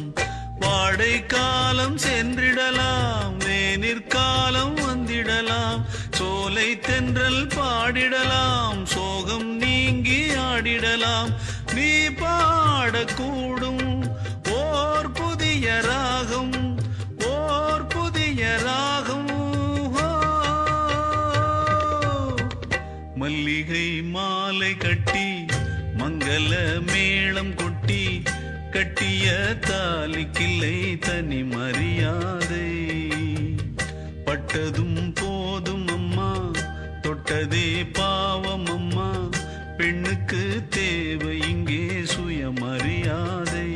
வாடை காலம் சென்றிடலாம், வேனிற்காலம் வந்திடலாம், சோலை தென்றல் பாடிடலாம், சோகம் நீங்கி ஆடிடலாம். நீ பாடக்கூடும் ஓர் புதிய ராகம், ஓர் புதிய ராகம். மல்லிகை மாலை கட்டி மங்கள மேளம் கொட்டி கட்டிய தாலிக்கில்லை தனி மரியாதை. பட்டதும் போதும் அம்மா, தொட்டதே பாவம் அம்மா, பெண்ணுக்கு தேவை இங்கே சுயமரியாதை.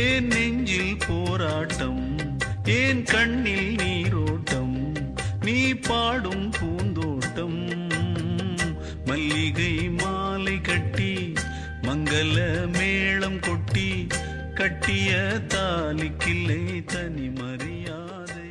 ஏன் நெஞ்சில் போராட்டம், ஏன் கண்ணில் நீரோட்டம், நீ பாடும் பூந்தோட்டம். மல்லிகை மாலை கட்டி மங்கள மேளம் கொட்டி கட்டிய தாலிக்கில்லை தனி மரியாதை.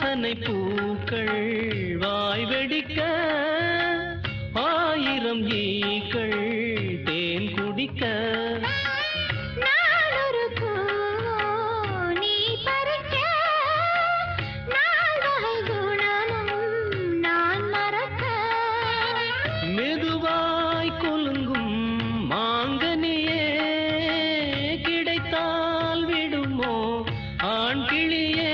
வாசனை பூக்கள் வாய் வெடிக்க 1000 ஈக்கள் தேன் குடிக்க மெதுவாய் கொலுங்கும் மாங்கனியே கிடைத்தால் விடுமோ ஆண் கிளியே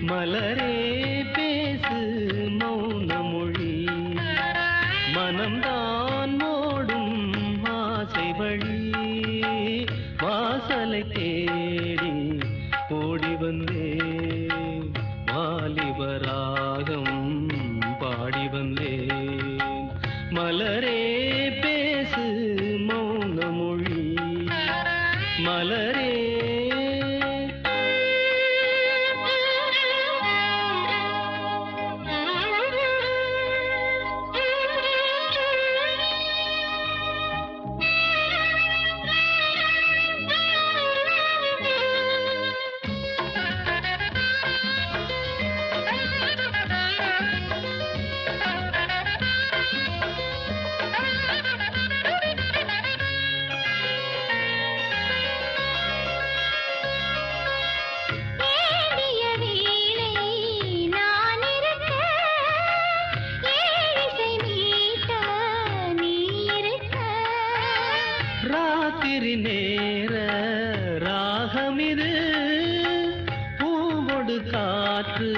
மலரே பேசு மௌன மொழி மனம்தான் ஓடும் ஆசை வழி வாசலை தேடி ஓடி வந்தேன் வாலிபராகம் பாடி வந்தேன் மலரே பேசு மௌன மொழி மலரே ராத்திரி நேர ராகமிது பூவொடு காற்று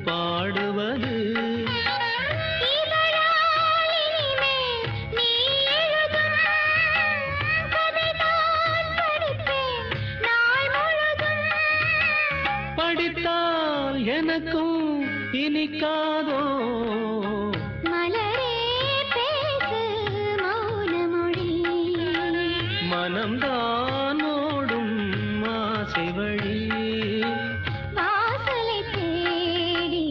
பாடுவது படித்தால் எனக்கும் இனிக்காதோ மனம்தான் ஓடும் ஆசை வழி வாசலை தேடி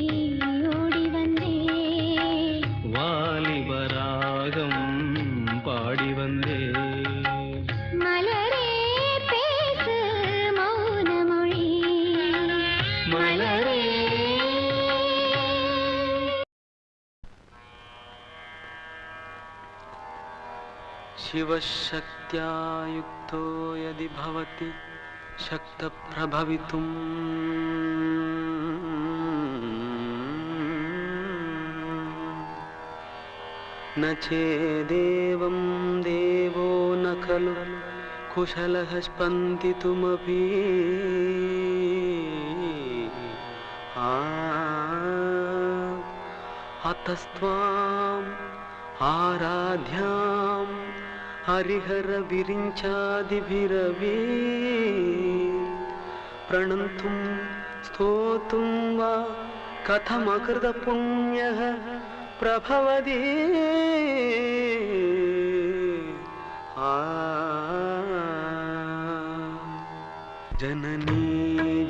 ஓடி வந்தேன் வாலிபராகம் பாடி வந்தேன் மலரே பேசு மௌன மொழி மலரே शिवशक्त्या युक्तो यदि भवति शक्तप्रभवितुम् न चेदेवं देवो न खलु कुशलः स्पन्दितुमपि अतस्त्वाम् आराध्याम् हरिहर विरिञ्चादिभिरवी प्रणन्तुं स्तोतुं वा कथमकृतपुण्यः प्रभवति जननी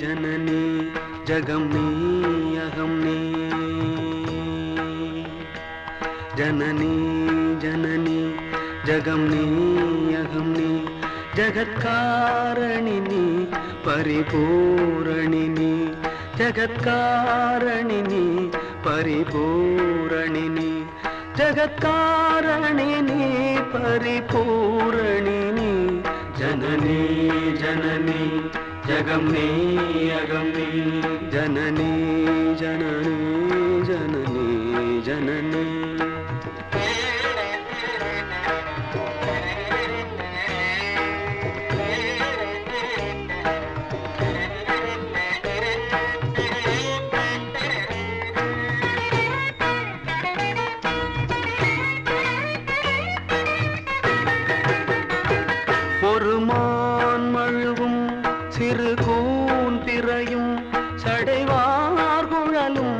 जननी जगमनी अहमनी जननी जननी जगमनी अहमनी जगत्कारणिनी परिपूरणिनी जगत्कारणिनी परिपूरणिनी जगत्कारणिनी परिपूरणिनी जननी जननी जगमनी अगमनी जननी जननी जननी जननी ஒரு மான் மழுவும் சிறு கூன் பிறையும் சடைவார் குழலும்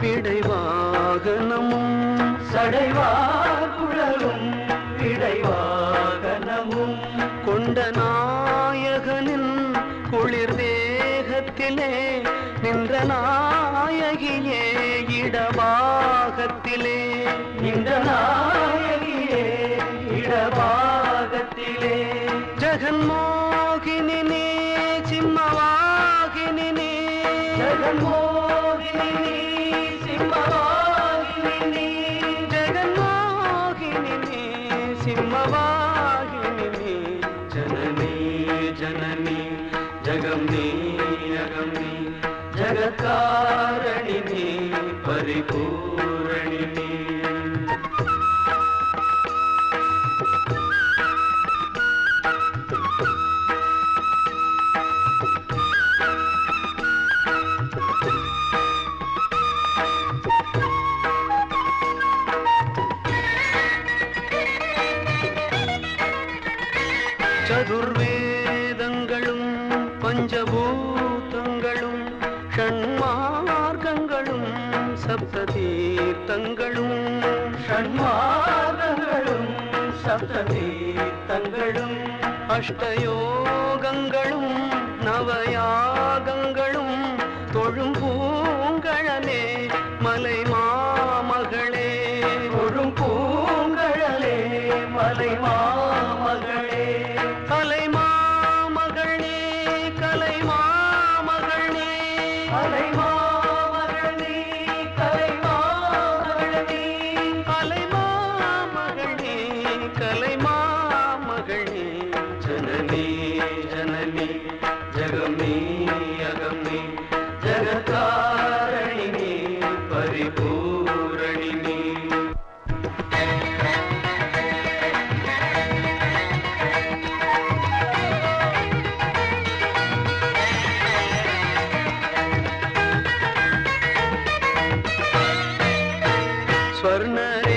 பிடைவாகனமும் சடைவார் குழலும் பிடைவாகனமும் கொண்ட நாயகனின் குளிர் தேகத்திலே நின்ற நாயகியே இடபாகத்திலே நின்ற நாயகியே இடபாகத்திலே ஜகன்மோ ஜெகன்மோகினி சிம்மவாகினி ஜெகன்மோகினி சிம்மவாகினி ஜெகன்மோகினி சிம்மவாகினி ஜனனி ஜனனி ஜகம்னி அகம்னி ஜகத்காரணினி பரிபூரணினி சதுர்வேதங்களும் பஞ்சபூதங்களும் ஷண்மார்க்கங்களும் சப்ததீர்த்தங்களும் ஷண்மார்க்கங்களும் சப்ததீர்த்தங்களும் அஷ்டயோகங்களும் நவயாகங்களும் தொழும் பூங்கழலே மலை மாமகளே தொழும் பூங்கழலே மலை மாமகளே கலை மாமகளே கலை மாமகளே கலை மாமகளே கலை மாமகளே கலை மாமகளே கலை மாமகளே ஜனனி ஜனனி ஜகம்னி அகம்னி ஜகத்காரணினி பரிபூரணினி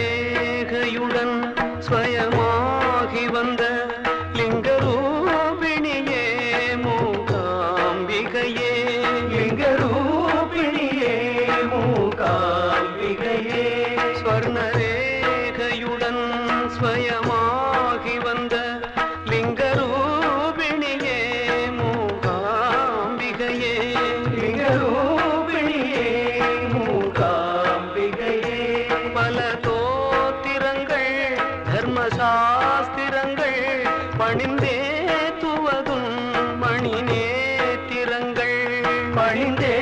ஸ்வர்ணரேகையுடன் ஸ்வயமாகி வந்த லிங்கரூபிணியே மூகாம்பிகையே லிங்கரூபிணியே மூகாம்பிகையே ஸ்வர்ணரேகையுடன் ஸ்வயமாகி வந்த லிங்கரூபிணியே மூகாம்பிகையே லிங்கரூபிணியே மூகாம்பிகையே பல தோத்திரங்கள் தர்மசாஸ்திரங்கள் பணிந்தே துவதும் மணி நேத்திரங்கள் பணிந்தே